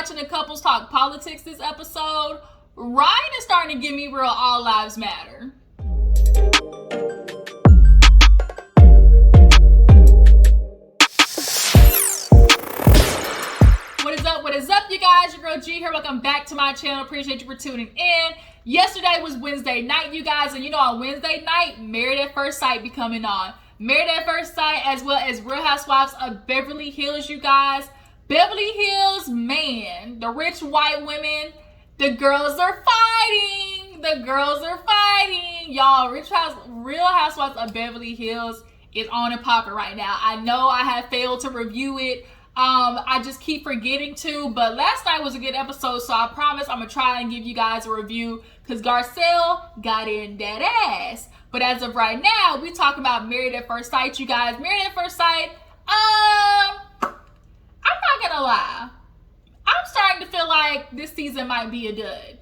watching the couples talk politics this episode, Ryan is starting to give me real all lives matter. What is up, you guys? Your girl G here. Welcome back to my channel. Appreciate you for tuning in. Yesterday was Wednesday night, you guys, and you know on Wednesday night, Married at First Sight be coming on. Married at First Sight, as well as Real Housewives of Beverly Hills, you guys. Beverly Hills, man, the rich white women, the girls are fighting. The girls are fighting. Y'all, Real Housewives of Beverly Hills is on and popping right now. I know I have failed to review it. I just keep forgetting to, but last night was a good episode, so I promise I'm gonna try and give you guys a review because Garcelle got in that ass. But as of right now, we talking about Married at First Sight, you guys. Married at First Sight, I'm not gonna lie. I'm starting to feel like this season might be a dud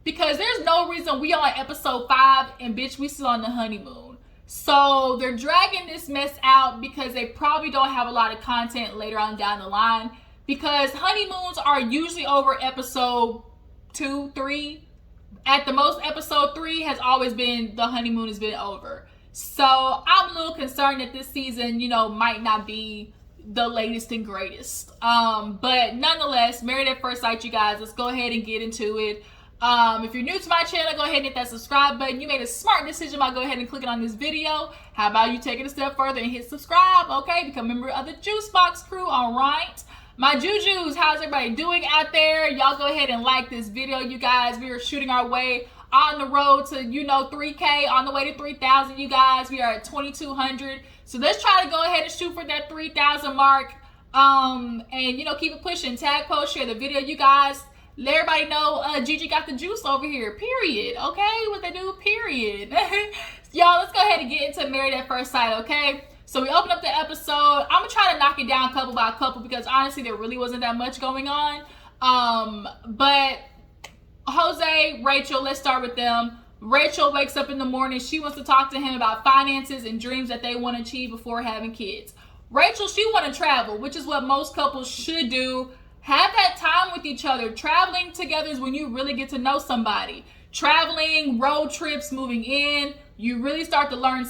because there's no reason we on episode 5 and bitch, we still on the honeymoon. So they're dragging this mess out because they probably don't have a lot of content later on down the line because honeymoons are usually over episode 2, 3. At the most, episode 3 has always been the honeymoon has been over. So I'm a little concerned that this season, you know, might not be the latest and greatest. But nonetheless, Married at First Sight, you guys, let's go ahead and get into it. If you're new to my channel, go ahead and hit that subscribe button. You made a smart decision by go ahead and clicking on this video. How about you take it a step further and hit subscribe, okay? Become a member of the Juice Box crew, all right? My Jujus, how's everybody doing out there? Y'all go ahead and like this video, you guys. We are shooting our way on the road to, you know, 3K, on the way to 3,000, you guys. We are at 2,200. So let's try to go ahead and shoot for that 3,000 mark. And, you know, keep it pushing. Tag, post, share the video, you guys. Let everybody know Gigi got the juice over here, period, okay? What they do, period. Y'all, let's go ahead and get into Married at First Sight, okay? So we open up the episode. I'm going to try to knock it down couple by couple because honestly, there really wasn't that much going on. But Jose, Rachel, let's start with them. Rachel wakes up in the morning. She wants to talk to him about finances and dreams that they want to achieve before having kids. Rachel, she want to travel, which is what most couples should do. Have that time with each other. Traveling together is when you really get to know somebody. Traveling, road trips, moving in, you really start to learn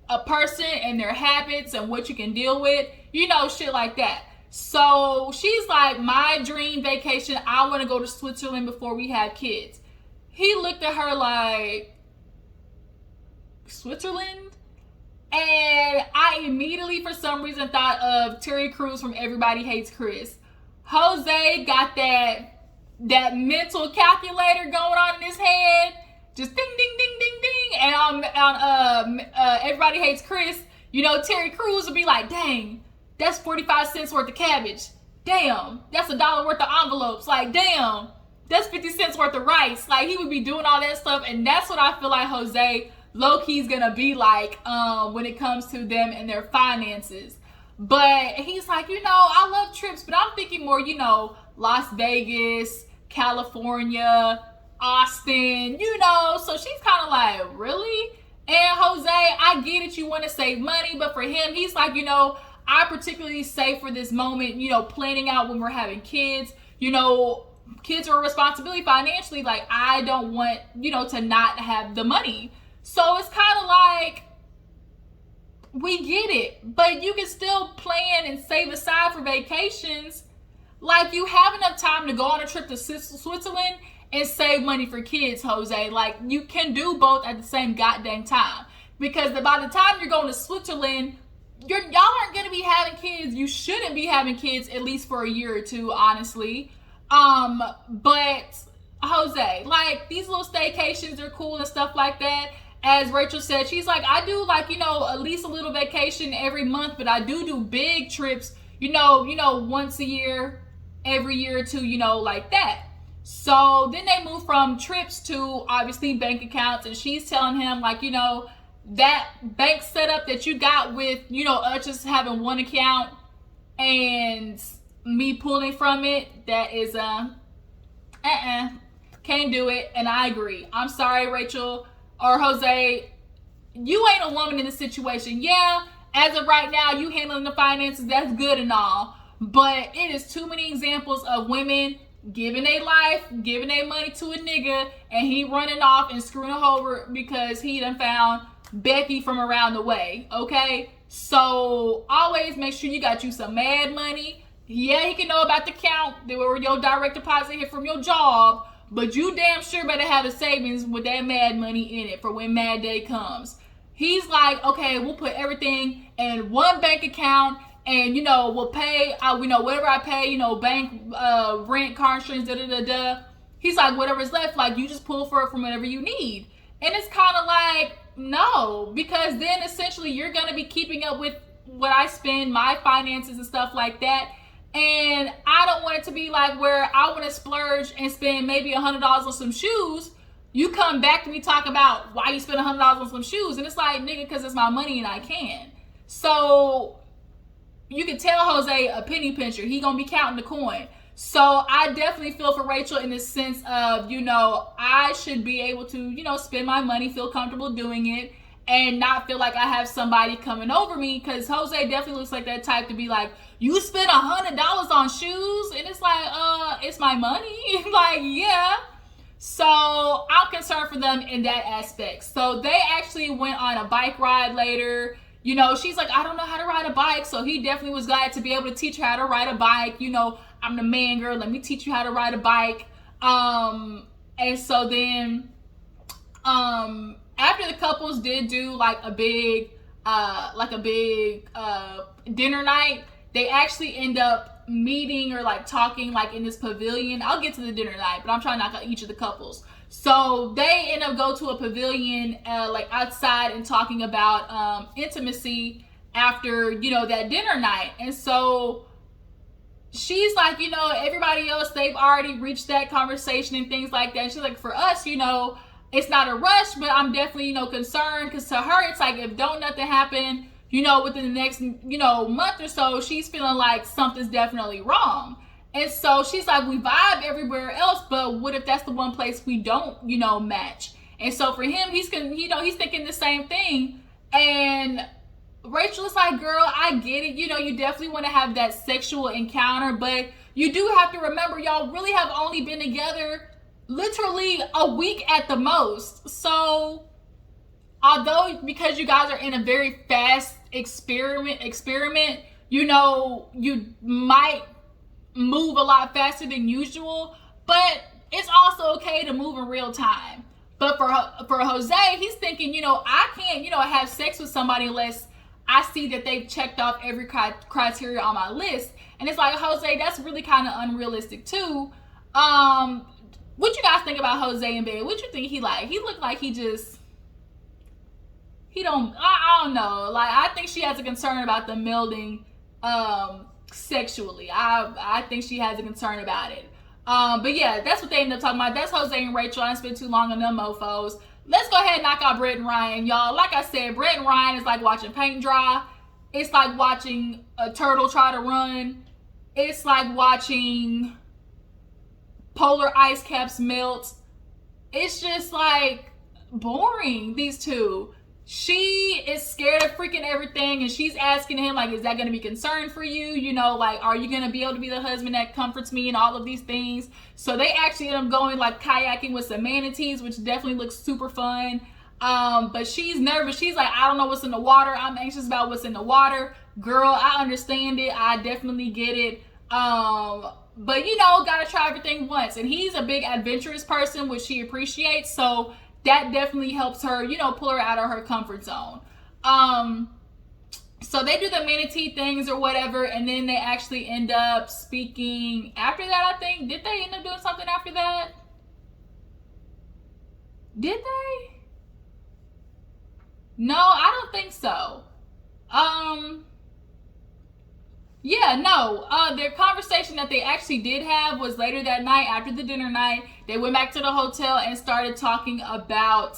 a person and their habits and what you can deal with. You know, shit like that. So she's like, my dream vacation, I want to go to Switzerland before we have kids. He looked at her like, Switzerland? And I immediately, for some reason, thought of Terry Crews from Everybody Hates Chris. Jose got that mental calculator going on in his head, just ding, ding, ding, ding, ding. And on Everybody Hates Chris, you know, Terry Crews would be like, dang, that's 45 cents worth of cabbage. Damn, that's $1 worth of envelopes. Like, damn, that's 50 cents worth of rice. Like, he would be doing all that stuff. And that's what I feel like Jose low-key is going to be like when it comes to them and their finances. But he's like, you know, I love trips, but I'm thinking more, you know, Las Vegas, California, Austin, you know. So she's kind of like, really? And Jose, I get it, you want to save money, but for him, he's like, you know, I particularly save for this moment, you know, planning out when we're having kids. You know, kids are a responsibility financially. Like, I don't want, you know, to not have the money. So it's kind of like, we get it, but you can still plan and save aside for vacations. Like, you have enough time to go on a trip to Switzerland and save money for kids, Jose. Like, you can do both at the same goddamn time. Because by the time you're going to Switzerland, y'all aren't going to be having kids. You shouldn't be having kids at least for a year or two, honestly. But Jose, like, these little staycations are cool and stuff like that. As Rachel said, she's like, I do like, you know, at least a little vacation every month, but I do big trips, you know, once a year, every year or two, you know, like that. So then they move from trips to obviously bank accounts, and she's telling him like, you know, that bank setup that you got with, you know, us just having one account and me pulling from it, that is can't do it. And I agree. I'm sorry, Rachel. Or Jose, you ain't a woman in this situation. Yeah, as of right now, you handling the finances, that's good and all. But it is too many examples of women giving their life, giving their money to a nigga, and he running off and screwing her over because he done found Becky from around the way, okay? So always make sure you got you some mad money. Yeah, he can know about the count, where your direct deposit hit from your job, but you damn sure better have a savings with that mad money in it for when mad day comes. He's like, okay, we'll put everything in one bank account, and we'll pay, whatever I pay, bank, rent, car insurance, da-da-da-da. He's like, whatever's left, like, you just pull for it from whatever you need. And it's kind of like, no, because then essentially you're going to be keeping up with what I spend, my finances and stuff like that. And I don't want it to be like where I want to splurge and spend maybe $100 on some shoes. You come back to me talk about why you spend $100 on some shoes. And it's like, nigga, because it's my money and I can. So you can tell Jose a penny pincher. He going to be counting the coin. So I definitely feel for Rachel in the sense of, I should be able to, spend my money, feel comfortable doing it, and not feel like I have somebody coming over me. Because Jose definitely looks like that type to be like, you spent $100 on shoes? And it's like, it's my money. Like, yeah. So I'm concerned for them in that aspect. So they actually went on a bike ride later. She's like, I don't know how to ride a bike. So he definitely was glad to be able to teach her how to ride a bike. I'm the man, girl. Let me teach you how to ride a bike. And so then, after the couples did do like a big dinner night, they actually end up meeting or like talking like in this pavilion. I'll get to the dinner night, but I'm trying to knock out each of the couples. So they end up go to a pavilion, like outside, and talking about intimacy after that dinner night. And so she's like, everybody else, they've already reached that conversation and things like that. And she's like, for us, it's not a rush, but I'm definitely, concerned, because to her, it's like, if don't nothing happen, within the next, month or so, she's feeling like something's definitely wrong. And so she's like, we vibe everywhere else, but what if that's the one place we don't, match? And so for him, he's thinking the same thing. And Rachel is like, girl, I get it. You definitely want to have that sexual encounter, but you do have to remember, y'all really have only been together literally a week at the most. So although, because you guys are in a very fast experiment, you might move a lot faster than usual, but it's also okay to move in real time. But for Jose, he's thinking, I can't, have sex with somebody unless I see that they've checked off every criteria on my list. And it's like, Jose, that's really kind of unrealistic too. What you guys think about Jose in bed? What you think he like? He looked like I don't know. Like, I think she has a concern about them melding sexually. I think she has a concern about it. But yeah, that's what they end up talking about. That's Jose and Rachel. I didn't spend too long on them mofos. Let's go ahead and knock out Brett and Ryan, y'all. Like I said, Brett and Ryan is like watching paint dry. It's like watching a turtle try to run. It's like watching polar ice caps melt. It's just like boring, these two. She is scared of freaking everything, and she's asking him, like, is that going to be concern for you? Like, are you going to be able to be the husband that comforts me and all of these things? So they actually end up going, like, kayaking with some manatees, which definitely looks super fun. But she's nervous. She's like, I don't know what's in the water. I'm anxious about what's in the water. Girl, I understand it. I definitely get it. But, got to try everything once. And he's a big adventurous person, which she appreciates. So that definitely helps her, pull her out of her comfort zone. So they do the manatee things or whatever, and then they actually end up speaking after that, I think. Did they end up doing something after that? Did they? No, I don't think so. Yeah, no. Their conversation that they actually did have was later that night after the dinner night. They went back to the hotel and started talking about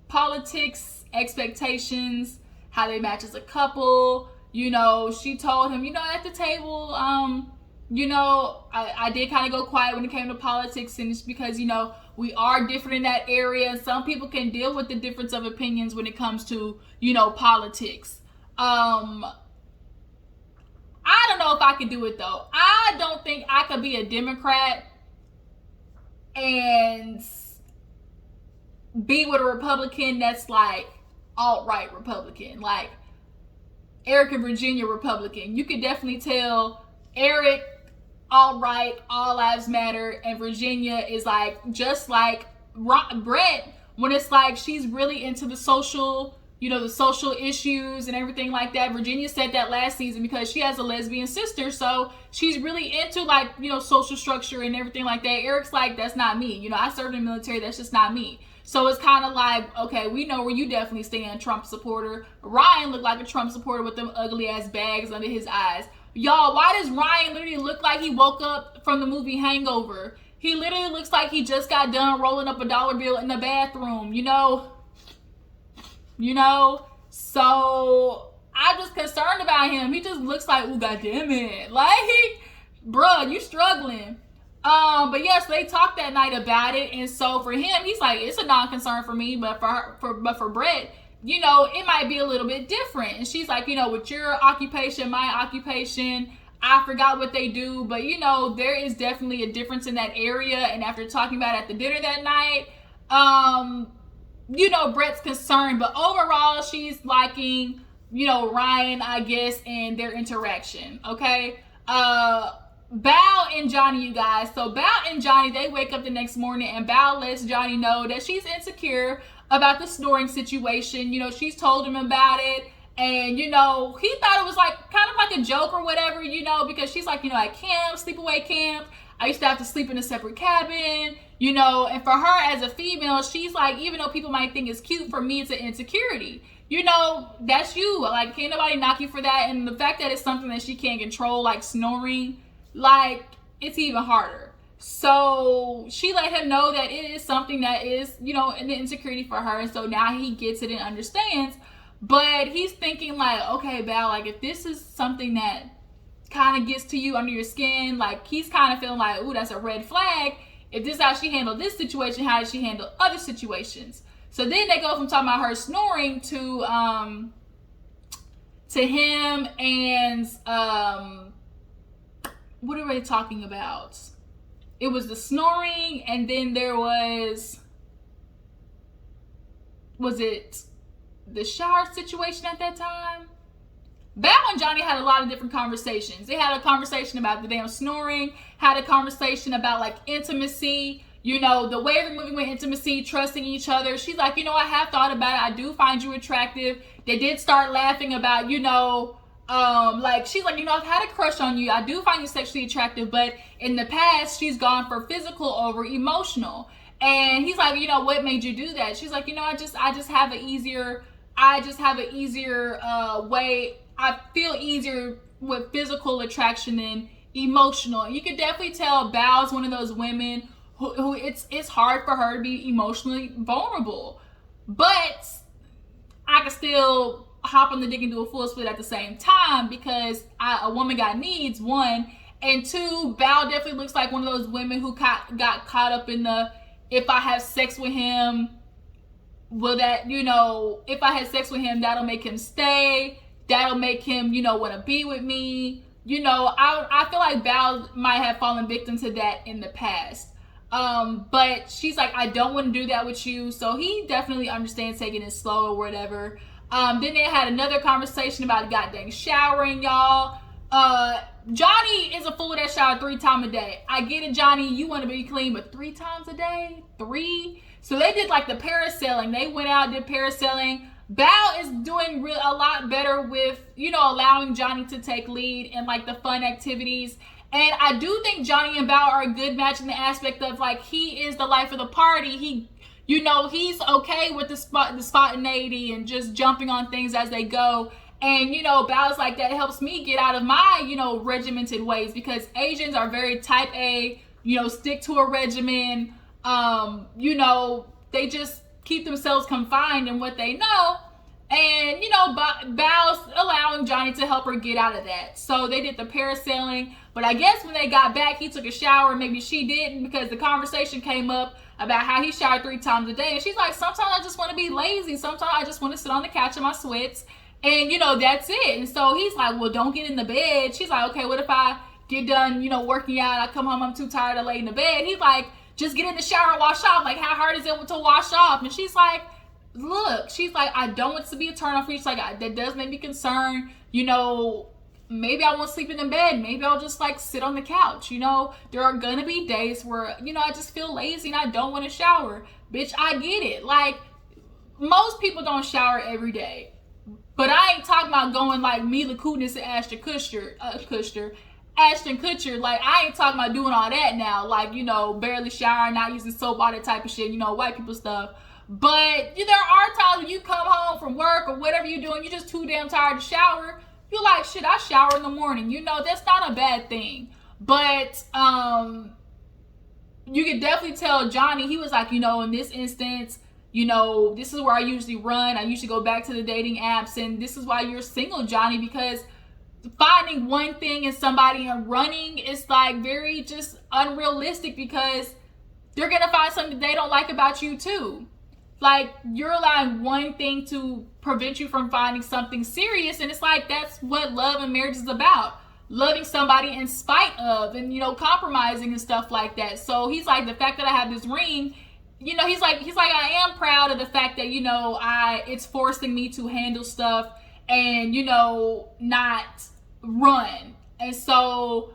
politics, expectations, how they match as a couple. She told him, at the table, I did kind of go quiet when it came to politics, and it's because, we are different in that area. Some people can deal with the difference of opinions when it comes to, politics. I don't know if I could do it though. I I don't think I could be a Democrat and be with a Republican that's like alt-right Republican, like Eric and Virginia Republican. You could definitely tell Eric alt-right, all lives matter, and Virginia is like just like Brett, when it's like she's really into the social, the social issues and everything like that. Virginia said that last season because she has a lesbian sister, so she's really into like, social structure and everything like that. Eric's like, that's not me. I served in the military, that's just not me. So it's kind of like, okay, we know where you definitely stand, Trump supporter. Ryan looked like a Trump supporter with them ugly ass bags under his eyes. Y'all, why does Ryan literally look like he woke up from the movie Hangover? He literally looks like he just got done rolling up a dollar bill in the bathroom, So I'm just concerned about him. He just looks like, oh, goddamn it. Like, bruh, you struggling. But yes, they talked that night about it, and so for him, he's like, it's a non-concern for me, but for Brett, it might be a little bit different. And she's like, with your occupation, my occupation, I forgot what they do, but there is definitely a difference in that area. And after talking about it at the dinner that night, Brett's concerned, but overall, she's liking, Ryan, I guess, and their interaction. Okay. Bao and Johnny, you guys. So Bao and Johnny, they wake up the next morning and Bao lets Johnny know that she's insecure about the snoring situation. She's told him about it. And, he thought it was like kind of like a joke or whatever, because she's like, at camp, sleepaway camp, I used to have to sleep in a separate cabin, and for her as a female, she's like, even though people might think it's cute, for me, it's an insecurity. That's you. Like, can't nobody knock you for that. And the fact that it's something that she can't control, like snoring, like, it's even harder. So she let him know that it is something that is, an insecurity for her. And so now he gets it and understands. But he's thinking like, okay, Bao, like if this is something that kind of gets to you under your skin, like he's kind of feeling like, ooh, that's a red flag. If this is how she handled this situation, how does she handle other situations? So then they go from talking about her snoring to him and what are they talking about? It was the snoring, and then there was it the shower situation at that time? Bao and Johnny had a lot of different conversations. They had a conversation about the damn snoring, had a conversation about like intimacy, the way they're moving with intimacy, trusting each other. She's like, I have thought about it. I do find you attractive. They did start laughing about, like she's like, I've had a crush on you. I do find you sexually attractive, but in the past, she's gone for physical over emotional. And he's like, what made you do that? She's like, I just have an easier way. I feel easier with physical attraction than emotional. You could definitely tell Bao's one of those women who it's hard for her to be emotionally vulnerable, but I can still hop on the dick and do a full split at the same time because a woman got needs, one, and two, Bao definitely looks like one of those women who got caught up in the, if I have sex with him, will that, if I had sex with him, that'll make him stay. That'll make him, want to be with me. I feel like Bao might have fallen victim to that in the past. But she's like, I don't want to do that with you. So he definitely understands taking it slow or whatever. Then they had another conversation about goddamn showering, y'all. Johnny is a fool that showered 3 times a day. I get it, Johnny. You want to be clean, but 3 times a day? 3? So they did like the parasailing. They went out, did parasailing. Bao is doing a lot better with, allowing Johnny to take lead in like the fun activities. And I do think Johnny and Bao are a good match in the aspect of like, he is the life of the party. He's okay with the spontaneity and just jumping on things as they go. And, Bao's like, that helps me get out of my, regimented ways, because Asians are very type A, stick to a regimen. They just keep themselves confined in what they know. And, Bao's allowing Johnny to help her get out of that. So they did the parasailing. But I guess when they got back, he took a shower. Maybe she didn't, because the conversation came up about how he showered 3 times a day. And she's like, sometimes I just want to be lazy. Sometimes I just want to sit on the couch in my sweats. And, that's it. And so he's like, well, don't get in the bed. She's like, okay, what if I get done, working out. I come home, I'm too tired to lay in the bed. He's like, just get in the shower and wash off. Like, how hard is it to wash off? And she's like, look, I don't want it to be a turn off for you. She's like, that does make me concerned. Maybe I won't sleep in the bed. Maybe I'll just sit on the couch. There are gonna be days where, I just feel lazy and I don't want to shower. Bitch, I get it. Like, most people don't shower every day. But I ain't talking about going like Mila Kunis and Ashton Kutcher. Like, I ain't talking about doing all that now. Like, barely showering, not using soap, all that type of shit, white people stuff. But there are times when you come home from work or whatever you're doing, you're just too damn tired to shower. You're like, shit, I shower in the morning. That's not a bad thing. But you could definitely tell Johnny, he was like, in this instance, this is where I usually run. I usually go back to the dating apps. And this is why you're single, Johnny, because finding one thing in somebody and running is like very just unrealistic, because they're going to find something they don't like about you too. Like, you're allowing one thing to prevent you from finding something serious. And it's like, that's what love and marriage is about. Loving somebody in spite of and, compromising and stuff like that. So he's like, the fact that I have this ring, he's like, I am proud of the fact that, it's forcing me to handle stuff and, not run. And so,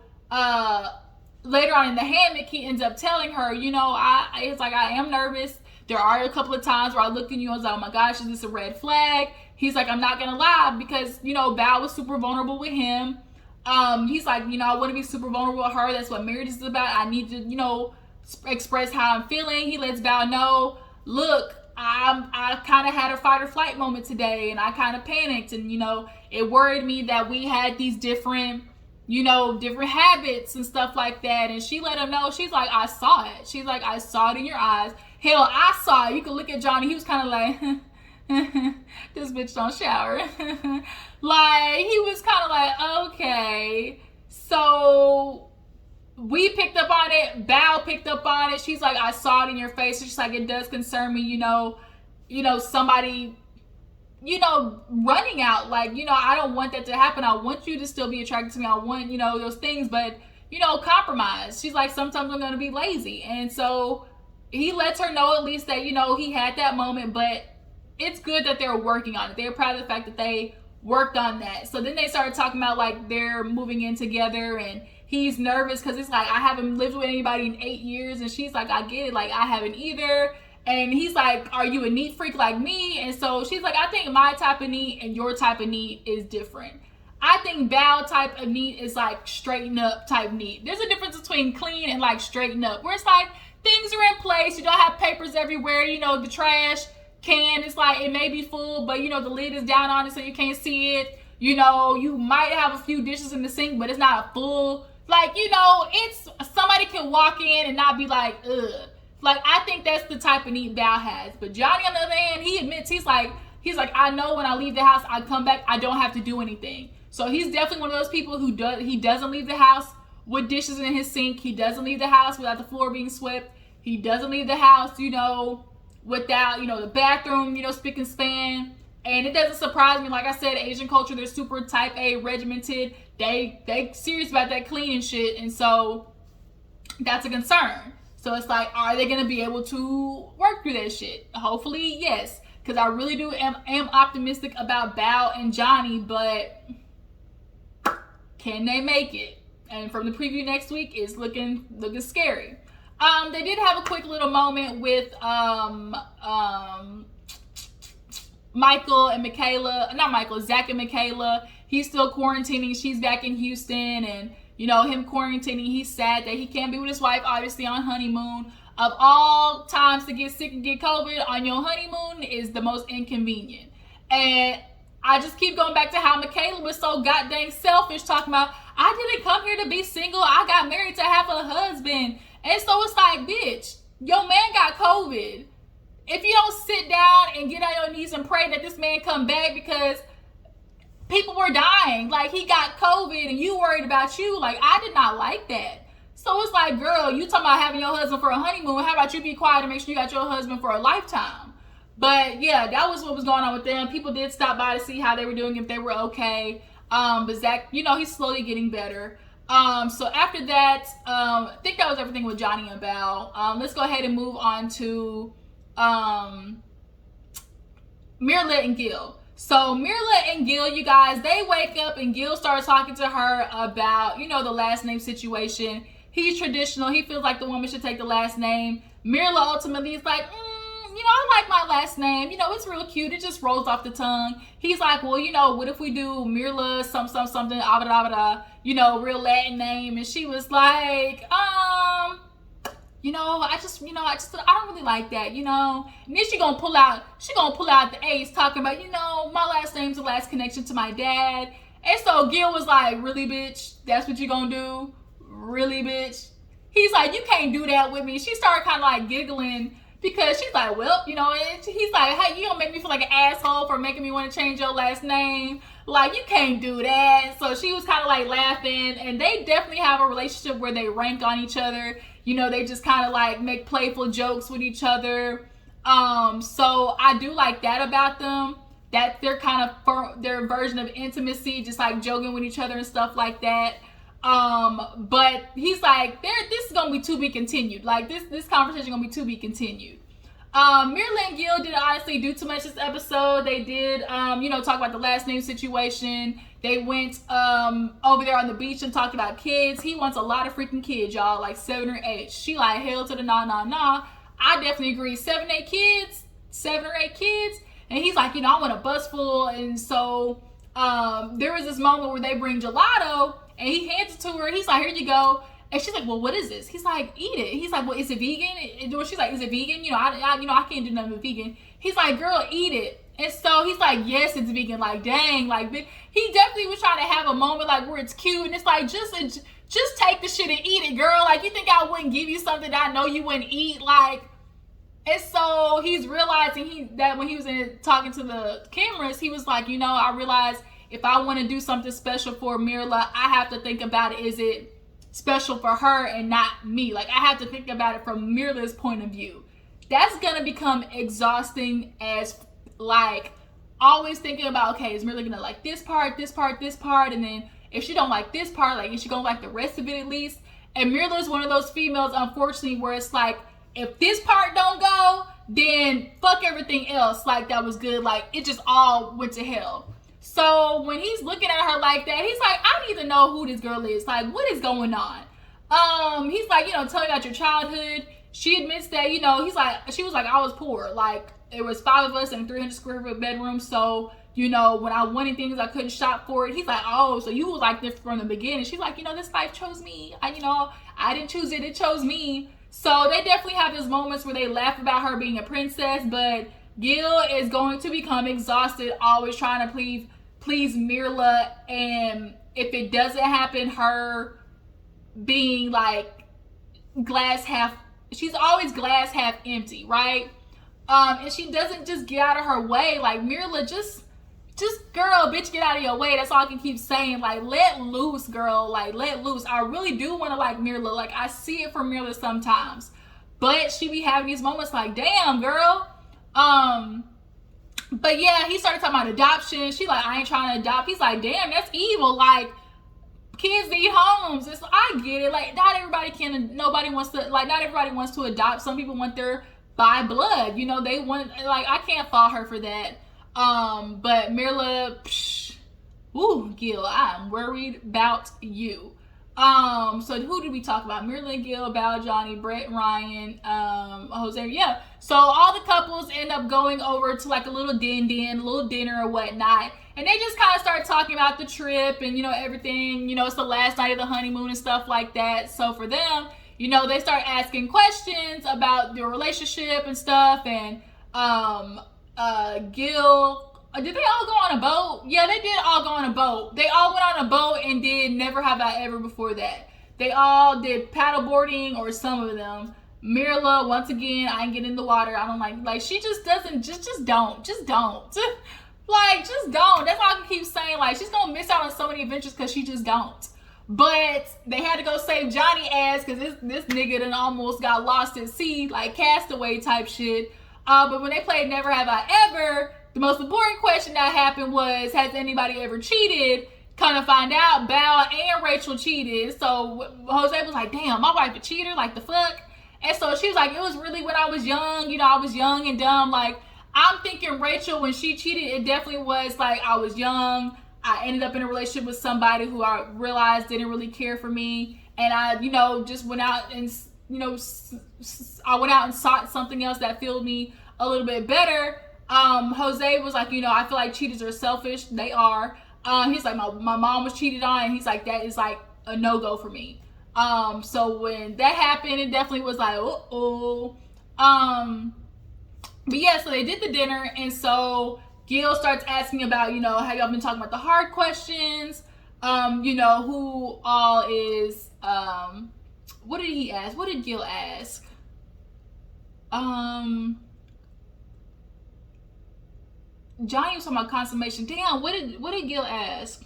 later on in the hammock, he ends up telling her, it's like, I am nervous. There are a couple of times where I looked at you and I was like, oh my gosh, is this a red flag? He's like, I'm not going to lie, because, Val was super vulnerable with him. He's like, I want to be super vulnerable with her. That's what marriage is about. I need to, express how I'm feeling. He lets Val know, look, I kind of had a fight or flight moment today, and I kind of panicked, and, it worried me that we had these different habits and stuff like that. And she let him know, she's like, I saw it. She's like, I saw it in your eyes. Hell, I saw it. You could look at Johnny. He was kind of like, this bitch don't shower. Like, he was kind of like, okay. So we picked up on it. Val picked up on it. She's like, I saw it in your face. She's like, it does concern me, somebody, running out. Like, I don't want that to happen. I want you to still be attracted to me. I want, those things, but, compromise. She's like, sometimes I'm going to be lazy. And so he lets her know at least that, he had that moment, but it's good that they're working on it. They're proud of the fact that they worked on that. So then they started talking about like they're moving in together, and he's nervous because it's like, I haven't lived with anybody in 8 years. And she's like, I get it. Like, I haven't either. And he's like, are you a neat freak like me? And so she's like, I think my type of neat and your type of neat is different. I think Val type of neat is like straighten up type neat. There's a difference between clean and like straighten up, where it's like things are in place. You don't have papers everywhere. The trash can is like, it may be full, but the lid is down on it so you can't see it. You might have a few dishes in the sink, but it's not a full, like, it's somebody can walk in and not be like, ugh. Like, I think that's the type of neat Val has. But Johnny, on the other hand, he admits, he's like, I know when I leave the house, I come back, I don't have to do anything. So he's definitely one of those people who he doesn't leave the house with dishes in his sink. He doesn't leave the house without the floor being swept. He doesn't leave the house, without, the bathroom, spick and span. And it doesn't surprise me. Like I said, Asian culture, they're super type A, regimented. They serious about that cleaning shit. And so that's a concern. So it's like, are they going to be able to work through that shit? Hopefully, yes. Because I really am optimistic about Val and Johnny, but can they make it? And from the preview next week, it's looking scary. They did have a quick little moment with Michael and Michaela. Not Michael, Zach and Michaela. He's still quarantining. She's back in Houston, and him quarantining, he's sad that he can't be with his wife, obviously on honeymoon. Of all times to get sick and get COVID, on your honeymoon is the most inconvenient. And I just keep going back to how Michaela was so goddamn selfish, talking about, I didn't come here to be single. I got married to have a husband. And so it's like, bitch, your man got COVID. If you don't sit down and get on your knees and pray that this man come back, because people were dying. Like, he got COVID and you worried about you. Like, I did not like that. So it's like, girl, you talking about having your husband for a honeymoon. How about you be quiet and make sure you got your husband for a lifetime? But yeah, that was what was going on with them. People did stop by to see how they were doing, if they were okay. But Zach, he's slowly getting better. So after that, I think that was everything with Johnny and Belle. Let's go ahead and move on to Myrla and Gil. So Myrla and Gil, you guys, they wake up and Gil starts talking to her about, you know, the last name situation. He's traditional. He feels like the woman should take the last name. Myrla ultimately is like, you know, I like my last name. You know, it's real cute. It just rolls off the tongue. He's like, well, you know, what if we do Myrla something, you know, real Latin name? And she was like, you know, I don't really like that, you know. And then she gonna pull out the ace, talking about, you know, my last name's the last connection to my dad. And so Gil was like, really, bitch? That's what you gonna do? Really, bitch? He's like, you can't do that with me. She started kind of like giggling because she's like, well, you know, he's like, hey, you gonna make me feel like an asshole for making me want to change your last name? Like, you can't do that. So she was kind of like laughing, and they definitely have a relationship where they rank on each other. You know, they just kind of like make playful jokes with each other. So I do like that about them, that they're kind of their version of intimacy, just like joking with each other and stuff like that. But he's like, this is gonna be to be continued. Like this conversation gonna be to be continued. Myrla and Gil didn't honestly do too much this episode. They did, you know, talk about the last name situation. They went over there on the beach and talked about kids. He wants a lot of freaking kids, y'all, like 7 or 8. She like, hell to the nah. I definitely agree. 7 or 8 kids. And he's like, you know, I want a bus full. And so there was this moment where they bring gelato and he hands it to her. He's like, here you go. And she's like, well, what is this? He's like, eat it. He's like, well, is it vegan? She's like, is it vegan? You know, I can't do nothing with vegan. He's like, girl, eat it. And so he's like, yes, it's vegan. Like, dang, like, he definitely was trying to have a moment like where it's cute, and it's like, just take the shit and eat it, girl. Like, you think I wouldn't give you something that I know you wouldn't eat? Like, and so he's realizing that when he was talking to the cameras, he was like, you know, I realized if I want to do something special for Myrla, I have to think about it. Is it special for her and not me? Like, I have to think about it from Myrla's point of view. That's gonna become exhausting as, like, always thinking about, okay, is Myrla gonna like this part, and then if she don't like this part, like, is she gonna like the rest of it at least? And Myrla's one of those females, unfortunately, where it's like, if this part don't go, then fuck everything else, like, that was good. Like, it just all went to hell. So when he's looking at her like that, he's like, I need to know who this girl is. Like, what is going on? He's like, you know, tell me about your childhood. She admits that, you know, she was like, I was poor. Like, there was 5 of us in a 300 square foot bedroom. So, you know, when I wanted things, I couldn't shop for it. He's like, oh, so you was like this from the beginning. She's like, you know, this life chose me. I didn't choose it. It chose me. So they definitely have these moments where they laugh about her being a princess, but Gil is going to become exhausted, always trying to please Myrla, and if it doesn't happen, her being like she's always glass half empty, right? And she doesn't just get out of her way. Like, Myrla, just girl, bitch, get out of your way. That's all I can keep saying. Like, let loose, girl. Like, let loose. I really do want to like Myrla. Like, I see it from Myrla sometimes, but she be having these moments like, damn, girl. But yeah, he started talking about adoption. She like, I ain't trying to adopt. He's like, damn, that's evil. Like, kids need homes. I get it. Like, not everybody wants to adopt. Some people want their by blood. You know, they want, like, I can't fault her for that. But Myrla, Gil, I'm worried about you. So who did we talk about? Myrla and Gil, Val, Johnny, Brett, Ryan, Jose. Yeah. So all the couples end up going over to like a little dinner or whatnot. And they just kind of start talking about the trip and, you know, everything. You know, it's the last night of the honeymoon and stuff like that. So for them, you know, they start asking questions about their relationship and stuff. And Gil, did they all go on a boat? Yeah, they did all go on a boat. They all went on a boat and did Never Have I Ever before that. They all did paddleboarding, or some of them. Myrla, once again, I ain't getting in the water. I don't like she just doesn't, just don't. Like, just don't. That's all I can keep saying. Like, she's gonna miss out on so many adventures because she just don't. But they had to go save Johnny ass because this nigga done almost got lost at sea, like Castaway type shit. But when they played Never Have I Ever, the most important question that happened was, has anybody ever cheated? Kind of find out, Bao and Rachel cheated. So Jose was like, damn, my wife a cheater, like the fuck. And so she was like, it was really when I was young, you know, I was young and dumb. Like, I'm thinking Rachel, when she cheated, it definitely was like, I was young. I ended up in a relationship with somebody who I realized didn't really care for me. And I, you know, just went out and, you know, I went out and sought something else that filled me a little bit better. Jose was like, you know, I feel like cheaters are selfish. They are. He's like, my mom was cheated on, and he's like, that is like a no-go for me. So when that happened, it definitely was like, but yeah, so they did the dinner, and so Gil starts asking about, you know, how y'all been talking about the hard questions, you know, who all is, what did he ask? What did Gil ask? Johnny was talking about consummation. Damn, what did Gil ask?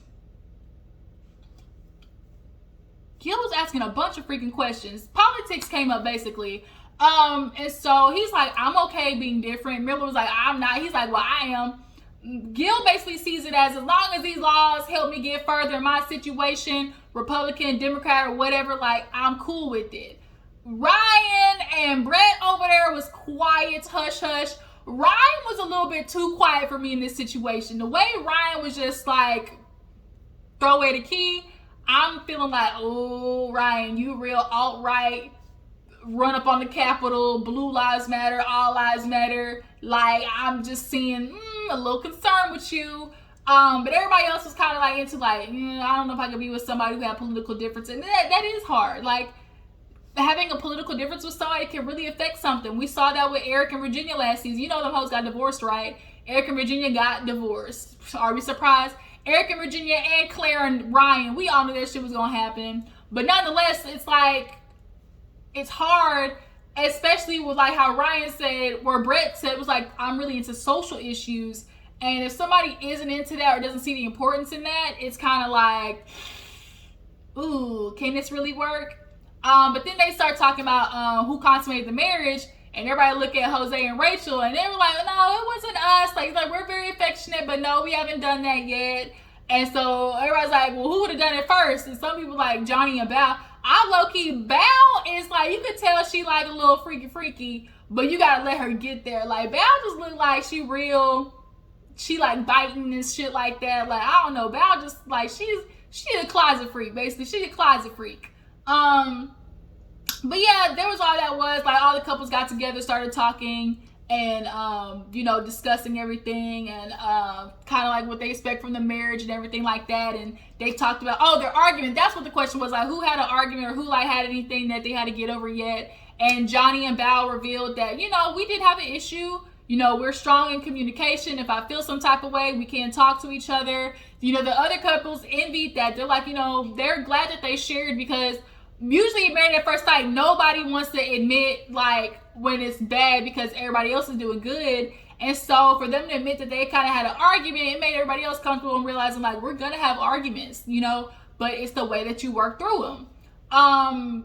Gil was asking a bunch of freaking questions. Politics came up basically. And so he's like, I'm okay being different. Myrla was like, I'm not. He's like, well, I am. Gil basically sees it as long as these laws help me get further in my situation, Republican, Democrat, or whatever, like, I'm cool with it. Ryan and Brett over there was quiet, hush hush. Ryan was a little bit too quiet for me in this situation. The way Ryan was just like, throw away the key, I'm feeling like, oh, Ryan, you real alt-right, run up on the Capitol, blue lives matter, all lives matter. Like, I'm just seeing a little concern with you. But everybody else was kind of like into like, I don't know if I could be with somebody who had political differences. And that is hard. Like, having a political difference with somebody can really affect something. We saw that with Eric and Virginia last season. You know them hoes got divorced, right? Eric and Virginia got divorced. Are we surprised? Eric and Virginia and Claire and Ryan, we all knew that shit was gonna happen. But nonetheless, it's like, it's hard, especially with like how Ryan said, where Brett said, it was like, I'm really into social issues. And if somebody isn't into that or doesn't see the importance in that, it's kind of like, ooh, can this really work? But then they start talking about who consummated the marriage, and everybody look at Jose and Rachel, and they were like, no, it wasn't us. Like we're very affectionate, but no, we haven't done that yet. And so everybody's like, well, who would have done it first? And some people like Johnny and Bao. I low-key, Bao is like, you could tell she like a little freaky, but you gotta let her get there. Like, Bao just look like she real, she like biting and shit like that. Like, I don't know, Bao just like, she's a closet freak, basically. She's a closet freak. But yeah, there was all that was like, all the couples got together, started talking, and you know, discussing everything, and kind of like what they expect from the marriage and everything like that. And they talked about their argument. That's what the question was, like, who had an argument or who like had anything that they had to get over yet. And Johnny and Bao revealed that, you know, we did have an issue. You know, we're strong in communication. If I feel some type of way, we can talk to each other. You know, the other couples envied that. They're like, you know, they're glad that they shared, because usually Married at First Sight, nobody wants to admit like when it's bad because everybody else is doing good. And so for them to admit that they kind of had an argument, it made everybody else comfortable and realizing like, we're gonna have arguments, you know, but it's the way that you work through them. After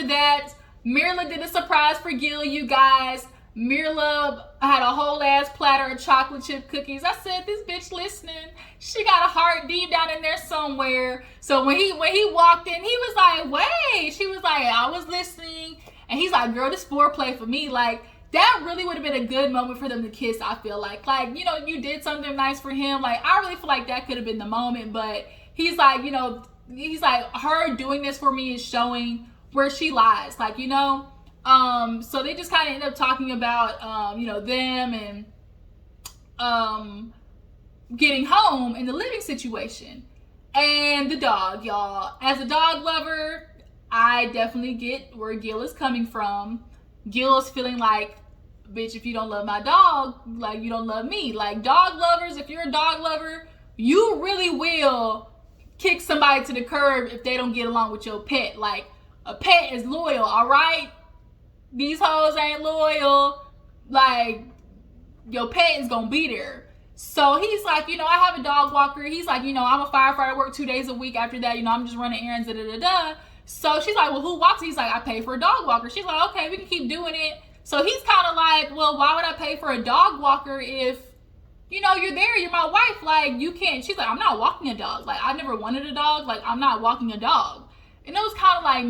that, Myrla did a surprise for Gil, you guys. Myrla had a whole ass platter of chocolate chip cookies. I said, this bitch listening. She got a heart deep down in there somewhere. So when he walked in, he was like, wait. She was like, I was listening. And he's like, girl, this foreplay for me. Like, that really would have been a good moment for them to kiss, I feel like. Like, you know, you did something nice for him. Like, I really feel like that could have been the moment. But he's like, you know, he's like, her doing this for me is showing where she lies. Like, you know. So they just kind of end up talking about, you know, them and getting home and the living situation. And the dog, y'all. As a dog lover, I definitely get where Gil is coming from. Gil is feeling like, bitch, if you don't love my dog, like, you don't love me. Like, dog lovers, if you're a dog lover, you really will kick somebody to the curb if they don't get along with your pet. Like, a pet is loyal, all right? These hoes ain't loyal. Like, your pet is gonna be there. So he's like, you know, I have a dog walker. He's like, you know, I'm a firefighter, I work 2 days a week. After that, you know, I'm just running errands, So she's like, well, who walks? He's like, I pay for a dog walker. She's like, okay, we can keep doing it. So he's kind of like, well, why would I pay for a dog walker if you know, you're there, you're my wife, like, you can't. She's like, I'm not walking a dog. Like, I never wanted a dog. Like, I'm not walking a dog. And it was kind of like,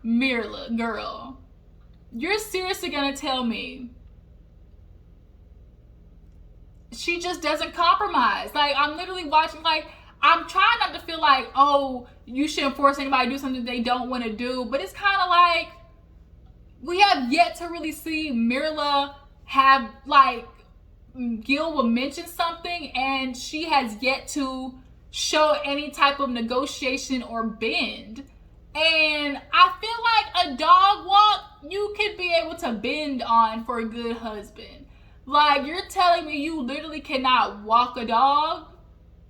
Myrla, girl, you're seriously gonna tell me she just doesn't compromise? Like, I'm literally watching, like, I'm trying not to feel like, oh, you shouldn't force anybody to do something they don't want to do, but it's kind of like, we have yet to really see Myrla have, like, Gil will mention something and she has yet to show any type of negotiation or bend. And I feel like a dog walk, you could be able to bend on for a good husband. Like, you're telling me you literally cannot walk a dog?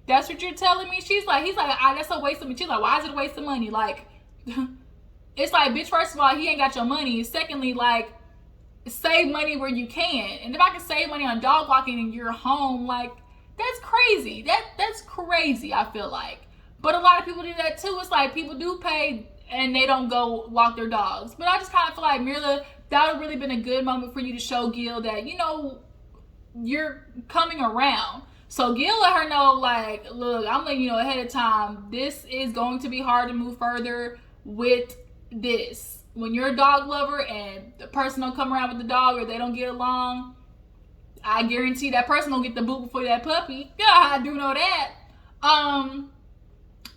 That's what you're telling me? He's like, that's a waste of money. She's like, why is it a waste of money? Like, it's like, bitch, first of all, he ain't got your money. Secondly, like, save money where you can. And if I can save money on dog walking in your home, like, that's crazy. That's crazy, I feel like. But a lot of people do that too. It's like, people do pay and they don't go walk their dogs. But I just kind of feel like, Myrla, that would have really been a good moment for you to show Gil that, you know, you're coming around. So Gil let her know, like, look, I'm letting you know ahead of time, this is going to be hard to move further with this. When you're a dog lover and the person don't come around with the dog or they don't get along, I guarantee that person will get the boot before that puppy. Yeah, I do know that.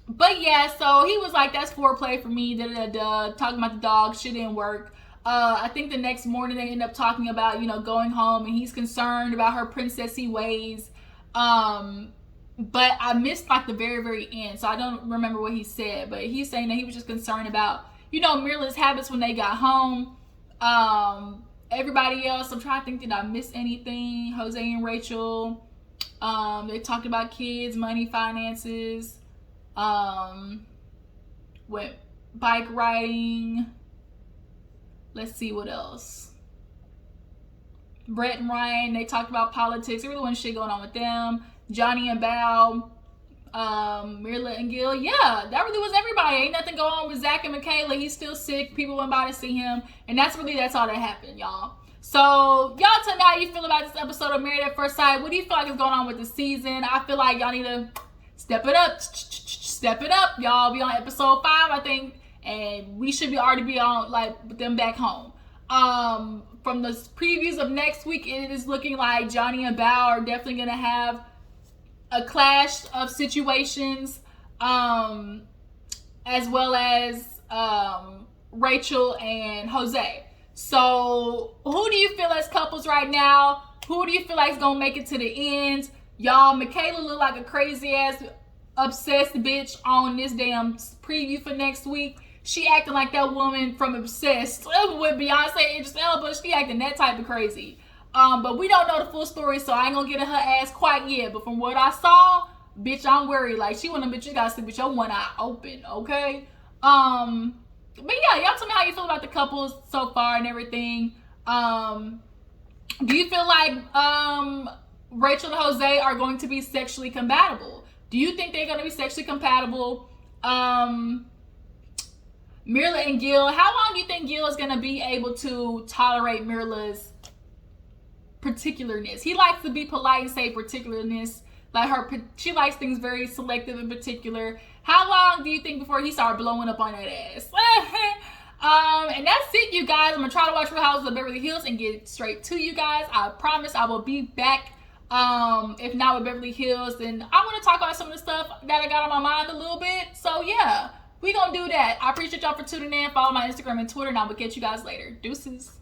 But yeah, so he was like, that's foreplay for me, talking about the dog, shit didn't work. I think the next morning they end up talking about, you know, going home, and he's concerned about her princessy ways. But I missed like the very, very end, so I don't remember what he said, but he's saying that he was just concerned about, you know, Myrla's habits when they got home. Everybody else, I'm trying to think, did I miss anything? Jose and Rachel, they talked about kids, money, finances, went bike riding. Let's see what else. Brett and Ryan, they talked about politics. There really wasn't shit going on with them. Johnny and Bao, Myrla and Gil. Yeah, that really was everybody. Ain't nothing going on with Zach and Michaela. He's still sick. People went by to see him. And that's all that happened, y'all. So, y'all tell me how you feel about this episode of Married at First Sight. What do you feel like is going on with the season? I feel like y'all need to step it up. Step it up. Y'all be on episode 5, I think. And we should already be on, like, with them back home. From the previews of next week, it is looking like Johnny and Bao are definitely going to have a clash of situations, as well as Rachel and Jose. So, who do you feel as couples right now? Who do you feel like is going to make it to the end? Y'all, Michaela look like a crazy-ass, obsessed bitch on this damn preview for next week. She acting like that woman from Obsessed with Beyonce and Idris Elba. She acting that type of crazy. But we don't know the full story, so I ain't gonna get in her ass quite yet. But from what I saw, bitch, I'm worried. Like, she one of them bitch, you gotta sleep with your one eye open, okay? But yeah, y'all tell me how you feel about the couples so far and everything. Do you feel like Rachel and Jose are going to be sexually compatible? Do you think they're gonna be sexually compatible? Myrla and Gil, how long do you think Gil is going to be able to tolerate Myrla's particularness? He likes to be polite and say particularness. Like, she likes things very selective and particular. How long do you think before he started blowing up on that ass? And that's it, you guys. I'm going to try to watch Real Housewives of Beverly Hills and get straight to you guys. I promise I will be back. If not with Beverly Hills, then I want to talk about some of the stuff that I got on my mind a little bit. So, yeah. We gonna do that. I appreciate y'all for tuning in. Follow my Instagram and Twitter, and I will catch you guys later. Deuces.